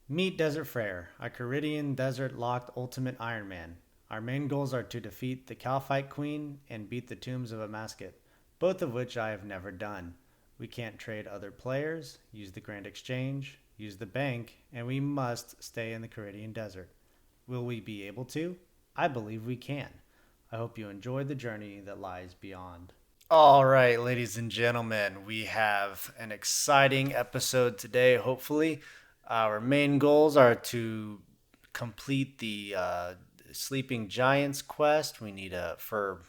Meet Desert Frere, a Kharidian Desert locked ultimate Ironman. Our main goals are to defeat the Kalphite Queen and beat the Tombs of Amascut, both of which I have never done. We can't trade other players, use the Grand Exchange, use the bank, and we must stay in the Kharidian Desert. Will we be able to? I believe we can. I hope you enjoy the journey that lies beyond. All right, ladies and gentlemen, we have an exciting episode today. Hopefully, our main goals are to complete the Sleeping Giants quest. We need a for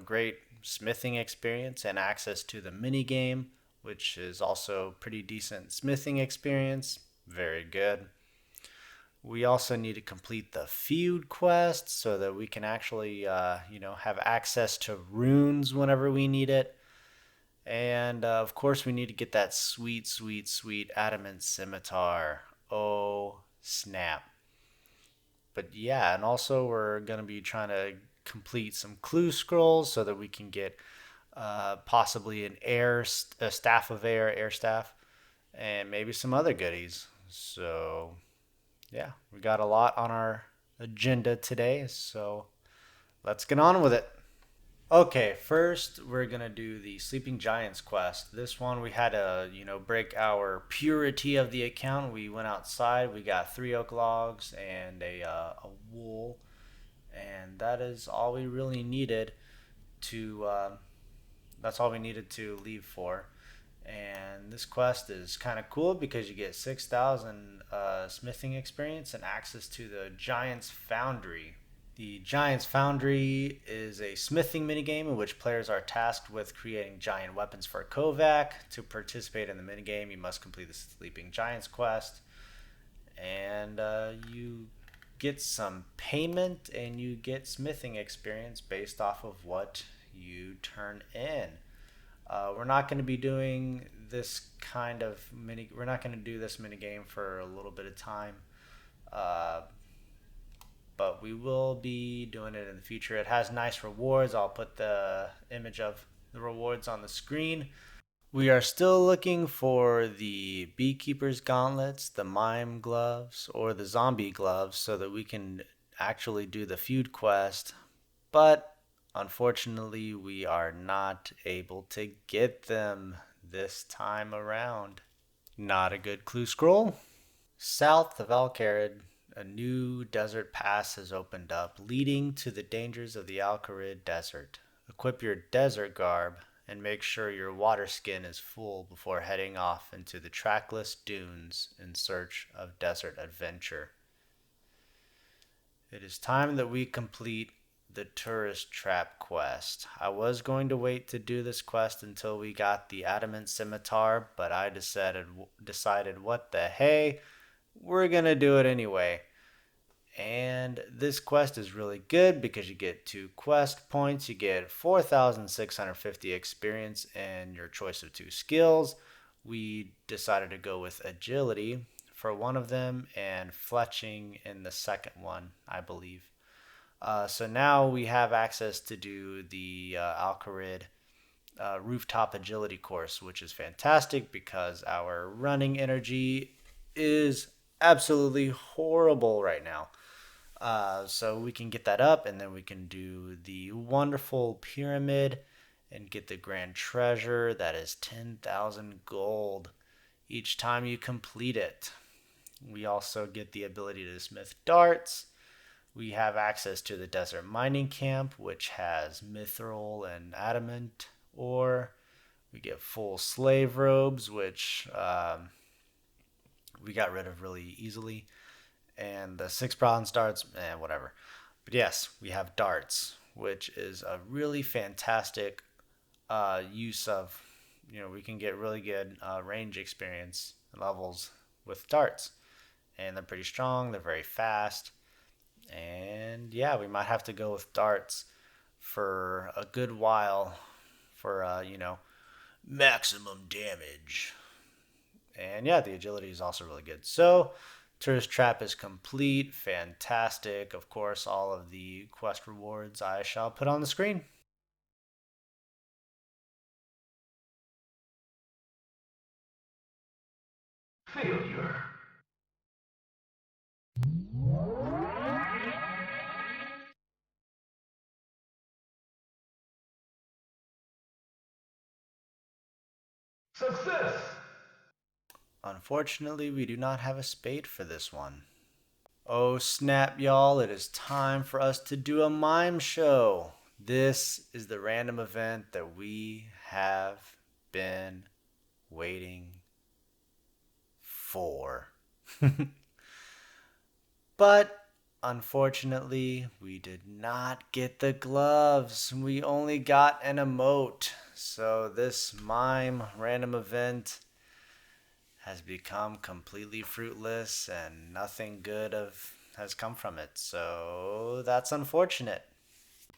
great smithing experience and access to the mini game, which is also pretty decent smithing experience. Very good. We also need to complete the feud quest so that we can actually, have access to runes whenever we need it. And of course, we need to get that sweet, sweet, sweet adamant scimitar. Oh, snap. But yeah, and also we're going to be trying to complete some clue scrolls so that we can get possibly a staff of air staff, and maybe some other goodies. So yeah, we got a lot on our agenda today, so let's get on with it. Okay, first we're gonna do the Sleeping Giants quest. This one we had to, break our purity of the account. We went outside. We got 3 oak logs and a wool, and that is all we really needed to. That's all we needed to leave for. And this quest is kind of cool because you get 6,000 smithing experience and access to the Giants Foundry. The Giants Foundry is a smithing minigame in which players are tasked with creating giant weapons for Kovac. To participate in the minigame, you must complete the Sleeping Giants quest, and you get some payment and you get smithing experience based off of what you turn in. We're not going to be doing this kind of mini. We're not going to do this mini game for a little bit of time, uh, but we will be doing it in the future. It has nice rewards. I'll put the image of the rewards on the screen. We are still looking for the Beekeeper's Gauntlets, the Mime Gloves, or the Zombie Gloves so that we can actually do the feud quest. But unfortunately, we are not able to get them this time around. Not a good clue scroll. South of Alcarid, a new desert pass has opened up, leading to the dangers of the Alcarid Desert. Equip your desert garb and make sure your water skin is full before heading off into the trackless dunes in search of desert adventure. It is time that we complete the tourist trap quest. I was going to wait to do this quest until we got the adamant scimitar, but I decided what the hey, we're going to do it anyway. And this quest is really good because you get 2 quest points, you get 4,650 experience and your choice of 2 skills. We decided to go with agility for one of them and fletching in the second one, I believe. So now we have access to do the Alcarid rooftop agility course, which is fantastic because our running energy is absolutely horrible right now. So we can get that up, and then we can do the wonderful pyramid and get the grand treasure that is 10,000 gold each time you complete it. We also get the ability to smith darts. We have access to the desert mining camp, which has mithril and adamant ore. We get full slave robes, which we got rid of really easily. And the 6 bronze darts, whatever. But yes, we have darts, which is a really fantastic use of, we can get really good range experience levels with darts. And they're pretty strong, they're very fast. And yeah, we might have to go with darts for a good while for, maximum damage. And yeah, the agility is also really good. So, Tourist Trap is complete. Fantastic. Of course, all of the quest rewards I shall put on the screen. Failure. Success! Unfortunately, we do not have a spade for this one. Oh snap, y'all, it is time for us to do a mime show. This is the random event that we have been waiting for. But unfortunately, we did not get the gloves. We only got an emote. So this mime random event has become completely fruitless and nothing good has come from it. So that's unfortunate.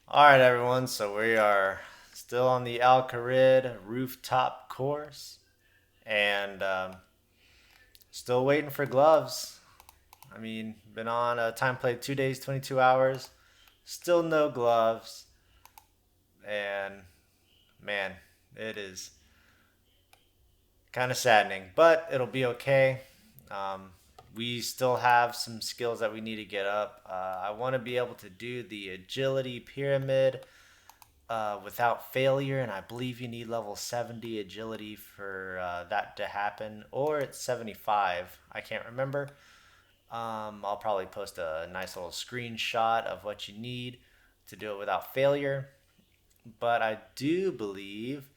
All right, everyone. So we are still on the Al Kharid rooftop course and still waiting for gloves. I mean, been on a time played 2 days, 22 hours, still no gloves. And man, it is kind of saddening, but it'll be okay. Um, we still have some skills that we need to get up. I want to be able to do the agility pyramid without failure, and I believe you need level 70 agility for that to happen, or it's 75. I can't remember. I'll probably post a nice little screenshot of what you need to do it without failure. But I do believe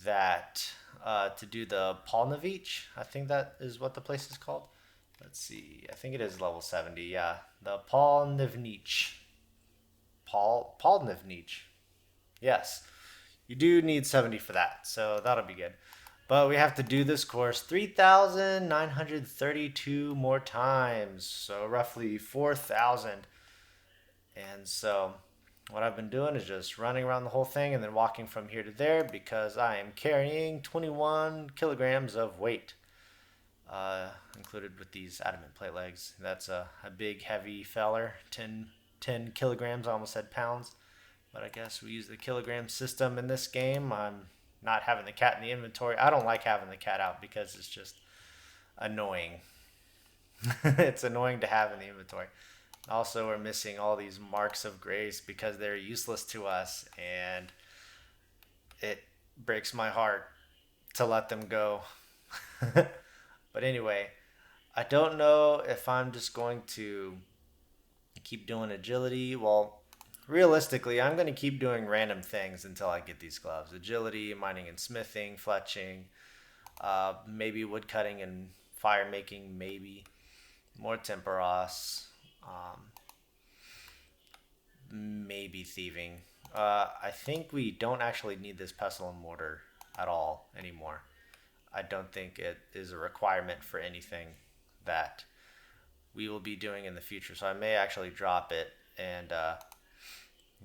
that to do the Polnavich, I think that is what the place is called. Let's see. I think it is level 70. Yeah, the Polnavich. Polnavich. Yes, you do need 70 for that, so that'll be good. But we have to do this course 3,932 more times, so roughly 4,000. And so what I've been doing is just running around the whole thing and then walking from here to there because I am carrying 21 kilograms of weight, included with these adamant plate legs. That's a big, heavy feller, 10 kilograms. I almost said pounds. But I guess we use the kilogram system in this game. I'm not having the cat in the inventory. I don't like having the cat out because it's just annoying. It's annoying to have in the inventory. Also, we're missing all these marks of grace because they're useless to us, and it breaks my heart to let them go. But anyway, I don't know if I'm just going to keep doing agility. Well, realistically, I'm going to keep doing random things until I get these gloves. Agility, mining and smithing, fletching, maybe woodcutting and fire making, maybe. More temperos, maybe thieving. I think we don't actually need this pestle and mortar at all anymore. I don't think it is a requirement for anything that we will be doing in the future. So I may actually drop it and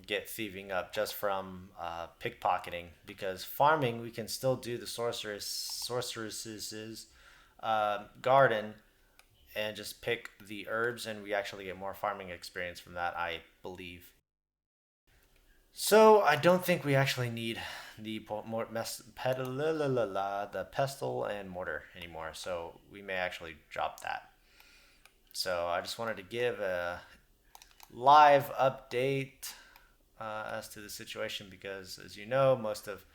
get thieving up just from pickpocketing, because farming we can still do the sorceress's garden and just pick the herbs, and we actually get more farming experience from that, I believe. So I don't think we actually need the the pestle and mortar anymore. So we may actually drop that. So I just wanted to give a live update as to the situation because, as you know, most of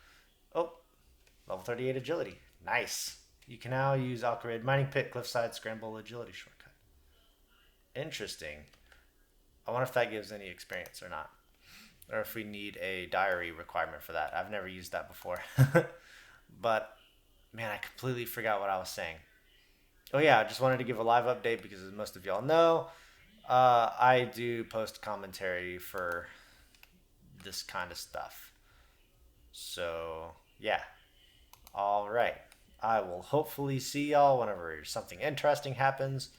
level 38 agility, nice. You can now use Alcarid mining pit, cliffside, scramble, agility shortcut. Interesting. I wonder if that gives any experience or not, or if we need a diary requirement for that. I've never used that before. But man, I completely forgot what I was saying. Oh yeah, I just wanted to give a live update because, as most of y'all know, I do post commentary for this kind of stuff. So yeah, all right. I will hopefully see y'all whenever something interesting happens,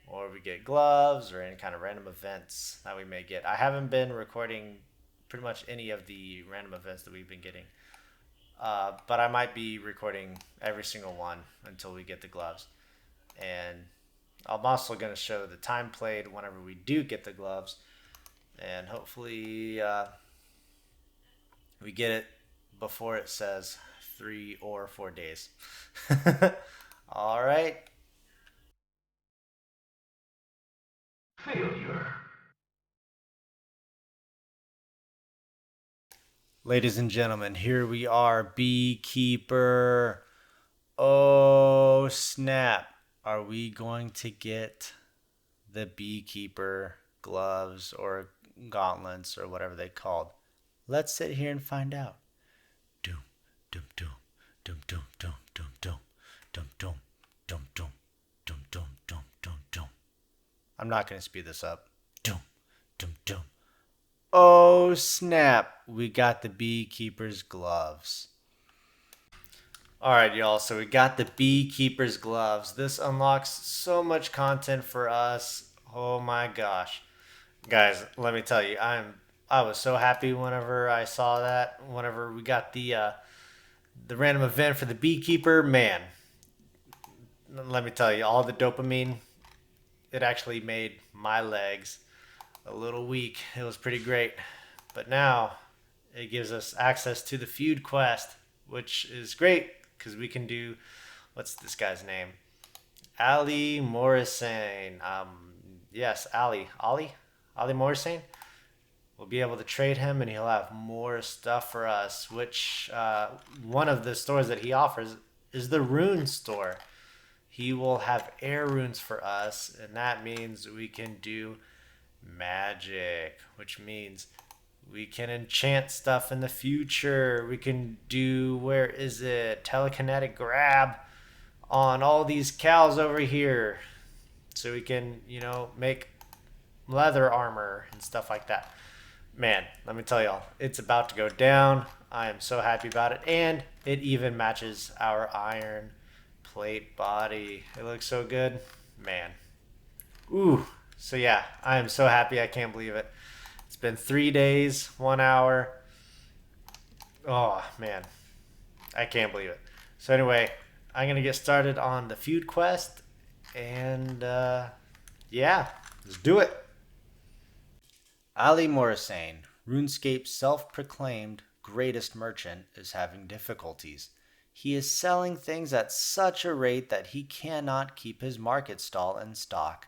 or we get gloves, or any kind of random events that we may get. I haven't been recording pretty much any of the random events that we've been getting, but I might be recording every single one until we get the gloves. And I'm also going to show the time played whenever we do get the gloves, and hopefully we get it before it says 3 or 4 days. All right. Failure. Ladies and gentlemen, here we are, Beekeeper. Oh, snap. Are we going to get the Beekeeper gloves or gauntlets or whatever they called? Let's sit here and find out. Doom, doom, doom, doom, doom, doom, doom, doom, doom, doom, doom, doom, doom, doom, doom, doom, doom. I'm not going to speed this up. Doom, doom, doom. Oh, snap. We got the Beekeeper's gloves. All right, y'all. So we got the Beekeeper's gloves. This unlocks so much content for us. Oh my gosh. Guys, let me tell you, I was so happy whenever I saw that. Whenever we got the random event for the Beekeeper, man, let me tell you, all the dopamine, it actually made my legs a little weak. It was pretty great. But now it gives us access to the feud quest, which is great because we can do, what's this guy's name? Ali Morrison. Yes, Ali Morrison. We'll be able to trade him, and he'll have more stuff for us. Which one of the stores that he offers is the Rune store. He will have air runes for us, and that means we can do magic, which means we can enchant stuff in the future. We can do, where is it? Telekinetic grab on all these cows over here. So we can, make leather armor and stuff like that. Man, let me tell y'all, it's about to go down. I am so happy about it. And it even matches our iron plate body. It looks so good. Man. Ooh. So yeah, I am so happy. I can't believe it. It's been 3 days, 1 hour. Oh, man. I can't believe it. So anyway, I'm going to get started on the feud quest. And yeah, let's do it. Ali Morrison, RuneScape's self-proclaimed greatest merchant, is having difficulties. He is selling things at such a rate that he cannot keep his market stall in stock.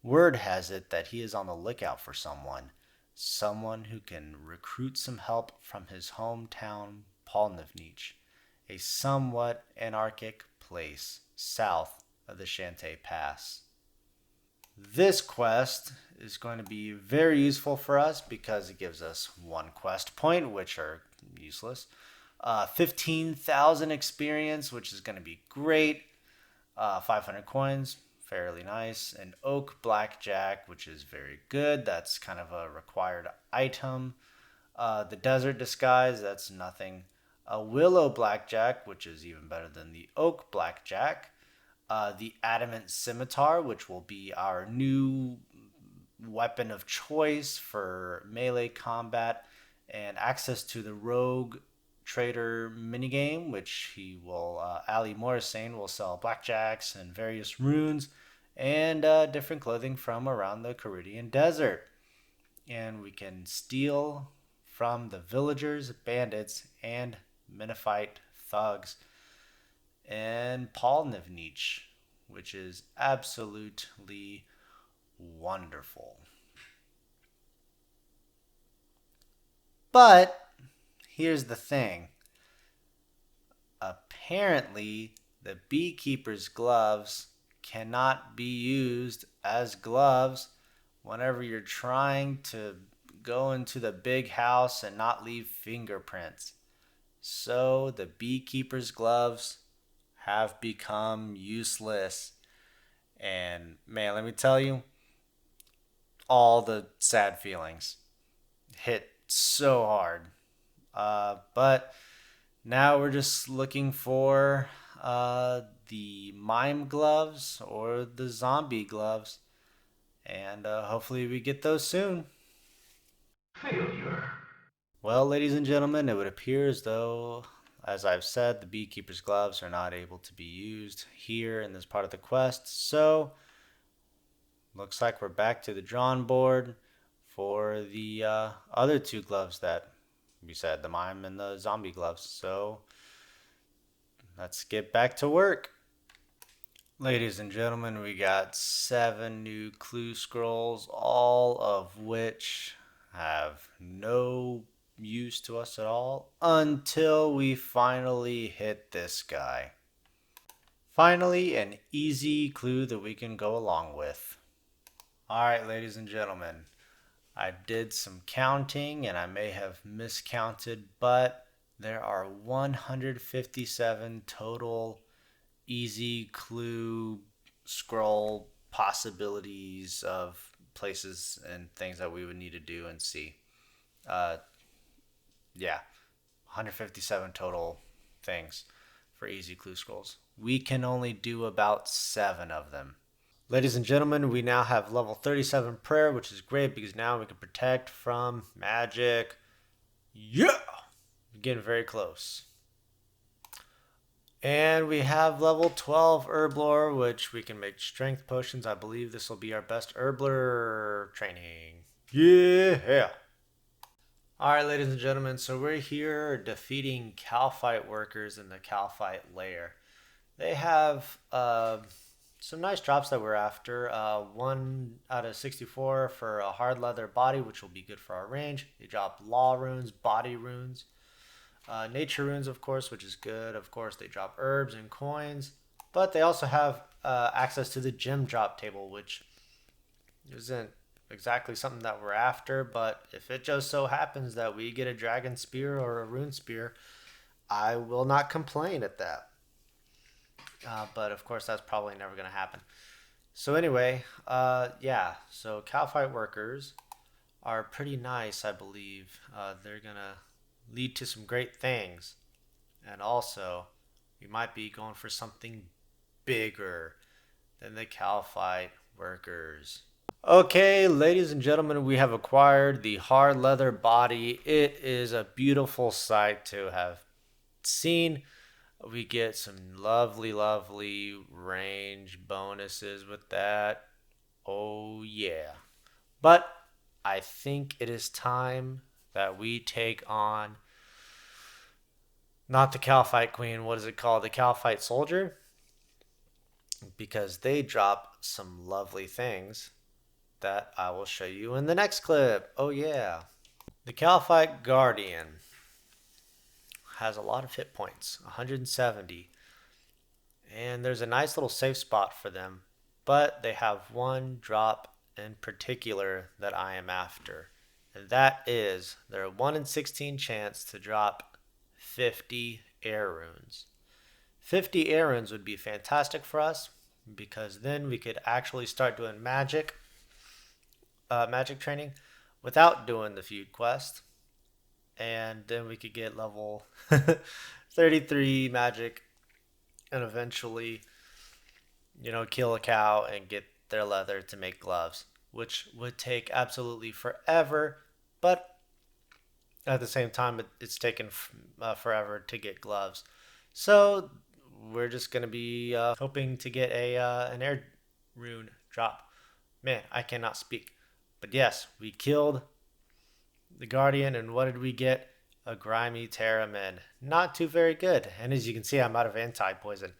Word has it that he is on the lookout for someone who can recruit some help from his hometown, Polnivnich, a somewhat anarchic place south of the Shantae Pass. This quest is going to be very useful for us because it gives us one quest point, which are useless. 15,000 experience, which is going to be great. 500 coins, fairly nice. An oak blackjack, which is very good. That's kind of a required item. The desert disguise, that's nothing. A willow blackjack, which is even better than the oak blackjack. The adamant scimitar, which will be our new weapon of choice for melee combat, and access to the rogue trader minigame, which he will, Ali Morrison will sell blackjacks and various runes and different clothing from around the Kharidian Desert. And we can steal from the villagers, bandits, and Menifite thugs and Polnivnich, which is absolutely wonderful. But here's the thing. Apparently, the beekeeper's gloves cannot be used as gloves whenever you're trying to go into the big house and not leave fingerprints. So the beekeeper's gloves have become useless. And man, let me tell you, all the sad feelings hit so hard. But now we're just looking for the mime gloves or the zombie gloves. And hopefully we get those soon. Failure. Well, ladies and gentlemen, it would appear as though, as I've said, the beekeeper's gloves are not able to be used here in this part of the quest. So, looks like we're back to the drawing board for the other two gloves that we said, the mime and the zombie gloves. So, let's get back to work. Ladies and gentlemen, we got 7 new clue scrolls, all of which have no use to us at all until we finally hit this guy. Finally, an easy clue that we can go along with. Alright, ladies and gentlemen, I did some counting and I may have miscounted, but there are 157 total easy clue scroll possibilities of places and things that we would need to do and see. Uh, yeah, 157 total things for easy clue scrolls. We can only do about 7 of them. Ladies and gentlemen, we now have level 37 prayer, which is great because now we can protect from magic. Yeah! We're getting very close. And we have level 12 Herblore, which we can make strength potions. I believe this will be our best Herblore training. Yeah! Alright, ladies and gentlemen, so we're here defeating Kalphite workers in the Kalphite lair. They have some nice drops that we're after. 1 out of 64 for a hard leather body, which will be good for our range. They drop law runes, body runes. Nature runes, of course, which is good. Of course, they drop herbs and coins, but they also have access to the gem drop table, which isn't exactly something that we're after. But if it just so happens that we get a dragon spear or a rune spear, I will not complain at that. But of course, that's probably never going to happen. So anyway, yeah. So Kalphite workers are pretty nice, I believe. They're gonna lead to some great things. And also, we might be going for something bigger than the Kalphite workers. Okay, ladies and gentlemen, we have acquired the hard leather body. It is a beautiful sight to have seen. We get some lovely, lovely range bonuses with that. Oh, yeah. But I think it is time that we take on not the Kalphite Queen. What is it called? The Kalphite Soldier? Because they drop some lovely things that I will show you in the next clip. Oh, yeah. The Kalphite Guardian has a lot of hit points, 170. And there's a nice little safe spot for them. But they have one drop in particular that I am after. And that is their 1 in 16 chance to drop 50 air runes. 50 air runes would be fantastic for us because then we could actually start doing magic training without doing the feud quest. And then we could get level 33 magic and eventually, kill a cow and get their leather to make gloves, which would take absolutely forever, but at the same time, it's taken forever to get gloves. So we're just going to be hoping to get an air rune drop. Man, I cannot speak. But yes, we killed the Guardian, and what did we get? A grimy Terramin. Not too very good. And as you can see, I'm out of anti-poison.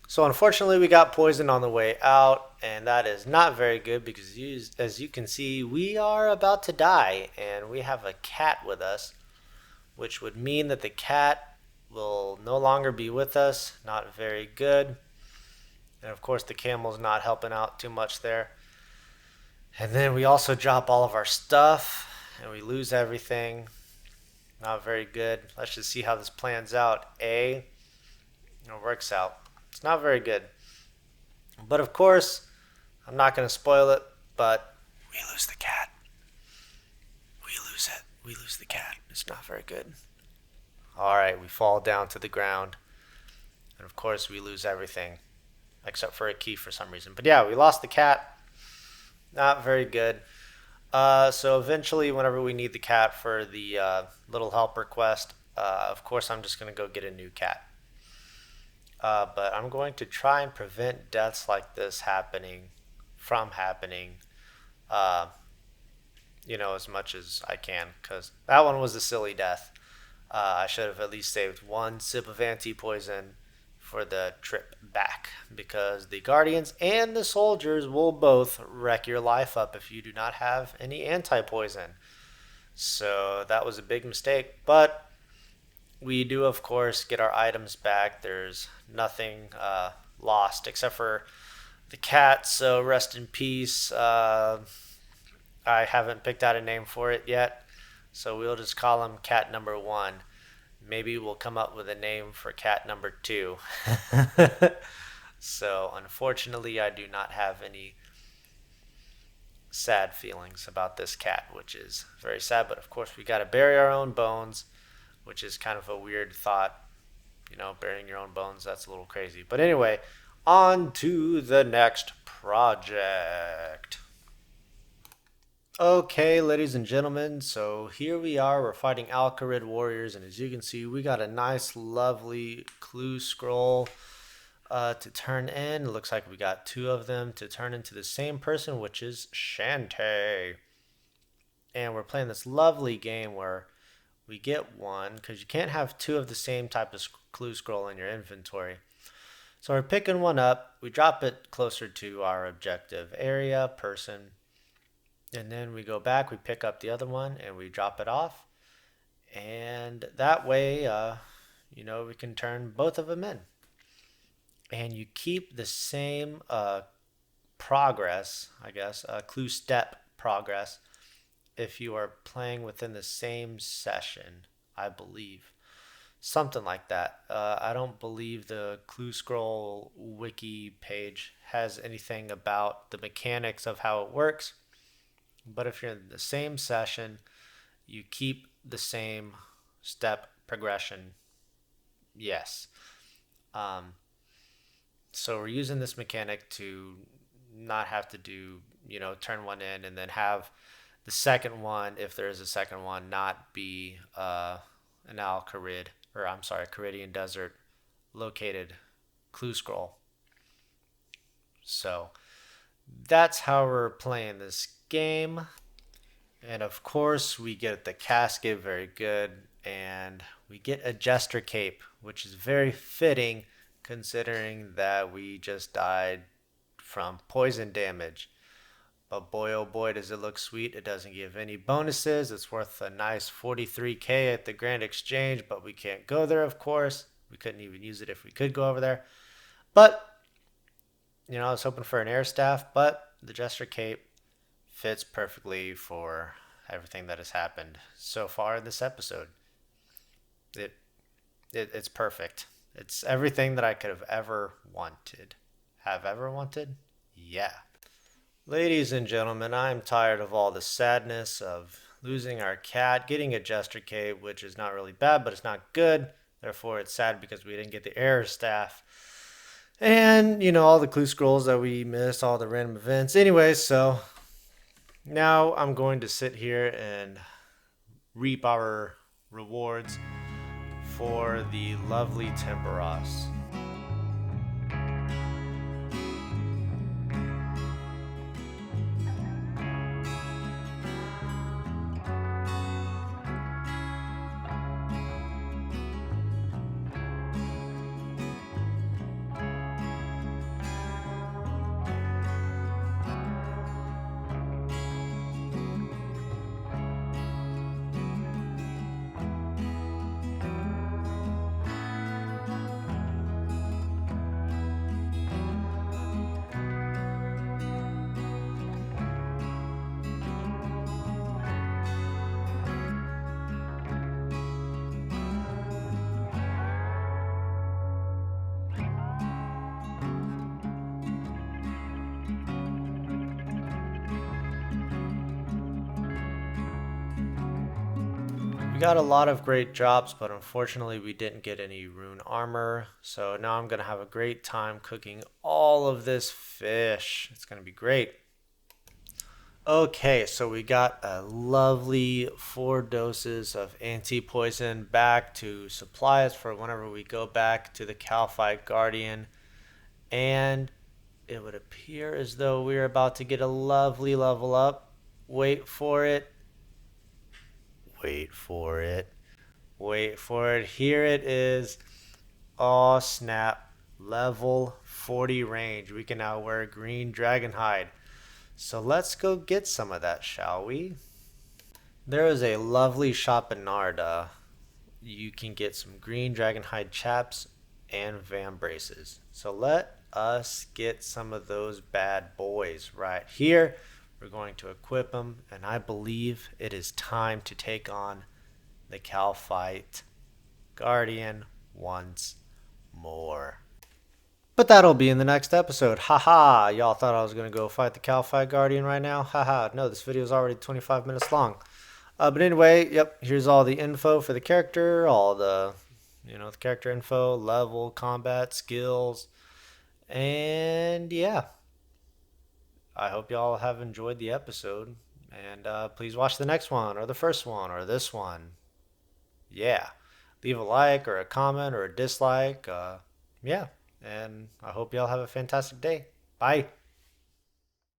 So unfortunately, we got poisoned on the way out, and that is not very good because as you can see, we are about to die, and we have a cat with us, which would mean that the cat will no longer be with us. Not very good. And of course, the camel's not helping out too much there. And then we also drop all of our stuff, and we lose everything. Not very good. Let's just see how this plans out. It works out. It's not very good. But of course, I'm not going to spoil it, but we lose the cat. We lose it. We lose the cat. It's not very good. Alright, we fall down to the ground. And of course, we lose everything. Except for a key for some reason. But yeah, we lost the cat. Not very good. So eventually, whenever we need the cat for the little helper quest, of course, I'm just going to go get a new cat. But I'm going to try and prevent deaths like this from happening, as much as I can, because that one was a silly death. I should have at least saved one sip of anti-poison for the trip back, because the guardians and the soldiers will both wreck your life up if you do not have any anti-poison. So that was a big mistake, but we do, of course, get our items back. There's nothing lost except for the cat, so rest in peace. I haven't picked out a name for it yet, so we'll just call him cat number one. Maybe we'll come up with a name for cat number two. So unfortunately, I do not have any sad feelings about this cat, which is very sad. But of course, we got to bury our own bones, which is kind of a weird thought. You know, burying your own bones, that's a little crazy. But anyway, on to the next project. Okay, ladies and gentlemen, so here we are. We're fighting Alcarid warriors, and as you can see, we got a nice, lovely clue scroll to turn in. It looks like we got two of them to turn into the same person, which is Shantae. And we're playing this lovely game where we get one, because you can't have two of the same type of clue scroll in your inventory. So we're picking one up, we drop it closer to our objective area, person, and then we go back, we pick up the other one, and we drop it off. And that way, we can turn both of them in. And you keep the same progress, I guess, clue step progress, if you are playing within the same session, I believe. Something like that. I don't believe the Clue Scroll wiki page has anything about the mechanics of how it works. But if you're in the same session, you keep the same step progression. Yes. So we're using this mechanic to not have to do, turn one in and then have the second one, if there is a second one, not be an Kharidian Desert located clue scroll. So that's how we're playing this game. And of course, we get the casket, very good, and we get a jester cape, which is very fitting considering that we just died from poison damage. But boy, oh boy, does it look sweet. It doesn't give any bonuses. It's worth a nice 43k at the Grand Exchange, but we can't go there, of course. We couldn't even use it if we could go over there. But, I was hoping for an air staff, but the Jester Cape fits perfectly for everything that has happened so far in this episode. It's perfect. It's everything that I could have ever wanted. Have ever wanted? Yeah. Ladies and gentlemen, I'm tired of all the sadness of losing our cat, getting a Jester Cape, which is not really bad, but it's not good. Therefore, it's sad because we didn't get the air staff. And, all the clue scrolls that we missed, all the random events. Anyway, so now I'm going to sit here and reap our rewards for the lovely Temperos. We got a lot of great drops, but unfortunately we didn't get any rune armor. So now I'm going to have a great time cooking all of this fish. It's going to be great. Okay, so we got a lovely 4 doses of anti-poison back to supply us for whenever we go back to the Kalphite Guardian. And it would appear as though we're about to get a lovely level up. Wait for it. Wait for it. Wait for it. Here it is. Oh, snap. level 40 range. We can now wear green dragon hide. So let's go get some of that, shall we? There is a lovely shop in Narda. You can get some green dragon hide chaps and vam braces. So let us get some of those bad boys right here. We're going to equip them, and I believe it is time to take on the Kalphite Guardian once more. But that'll be in the next episode. Haha, y'all thought I was going to go fight the Kalphite Guardian right now? Haha, no, this video is already 25 minutes long. But anyway, yep, here's all the info for the character, all the, the character info, level, combat, skills, and yeah. I hope y'all have enjoyed the episode, and please watch the next one, or the first one, or this one. Yeah. Leave a like, or a comment, or a dislike. Yeah. And I hope y'all have a fantastic day. Bye.